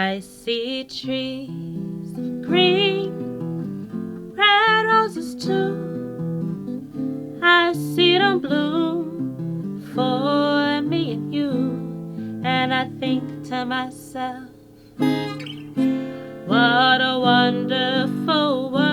I see trees of green, red roses too. I see them bloom for me and you, and I think to myself, what a wonderful world.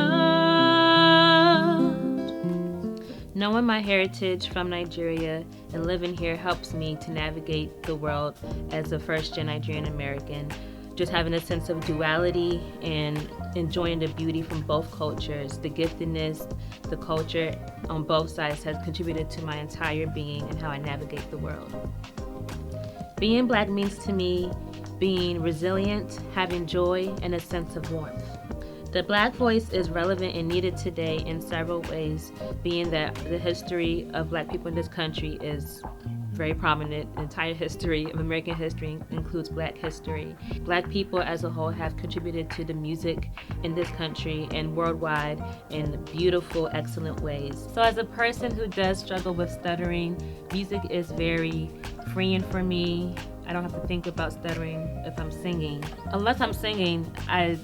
Knowing my heritage from Nigeria and living here helps me to navigate the world as a first-gen Nigerian American, just having a sense of duality and enjoying the beauty from both cultures. The giftedness, the culture on both sides has contributed to my entire being and how I navigate the world. Being Black means to me being resilient, having joy, and a sense of warmth. The Black voice is relevant and needed today in several ways, being that the history of Black people in this country is very prominent. The entire history of American history includes Black history. Black people as a whole have contributed to the music in this country and worldwide in beautiful, excellent ways. So as a person who does struggle with stuttering, music is very freeing for me. I don't have to think about stuttering if I'm singing. Unless I'm singing, I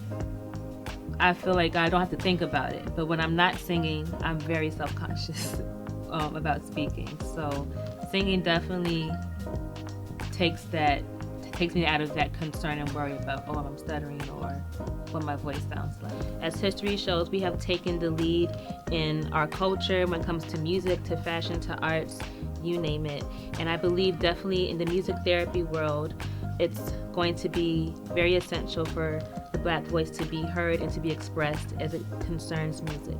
feel like I don't have to think about it. But when I'm not singing, I'm very self-conscious about speaking. So singing definitely takes me out of that concern and worry about, oh, I'm stuttering or what my voice sounds like. As history shows, we have taken the lead in our culture when it comes to music, to fashion, to arts, you name it. And I believe definitely in the music therapy world, it's going to be very essential for the Black voice to be heard and to be expressed as it concerns music.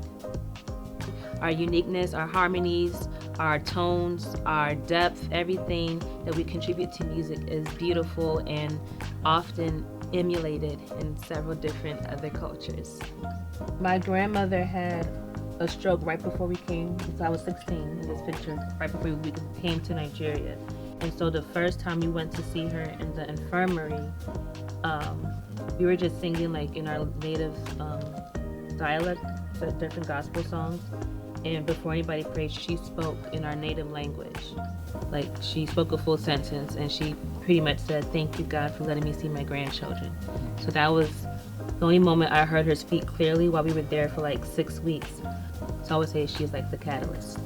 Our uniqueness, our harmonies, our tones, our depth, everything that we contribute to music is beautiful and often emulated in several different other cultures. My grandmother had a stroke right before we came, so I was 16 in this picture, right before we came to Nigeria. And so the first time we went to see her in the infirmary, we were just singing like in our native dialect, the different gospel songs. And before anybody prayed, she spoke in our native language. Like she spoke a full sentence and she pretty much said, "Thank you, God, for letting me see my grandchildren." So that was the only moment I heard her speak clearly while we were there for like 6 weeks. So I would say she's like the catalyst.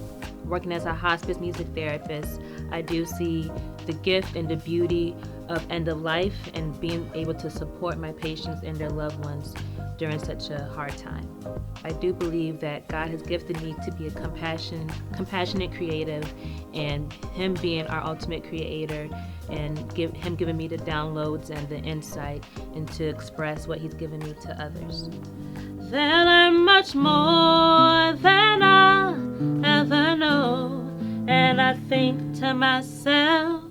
Working as a hospice music therapist, I do see the gift and the beauty of end of life and being able to support my patients and their loved ones during such a hard time. I do believe that God has gifted me to be a compassionate creative, and Him being our ultimate creator and Him giving me the downloads and the insight and to express what He's given me to others. Then I'm much more than I'll ever know, and I think to myself,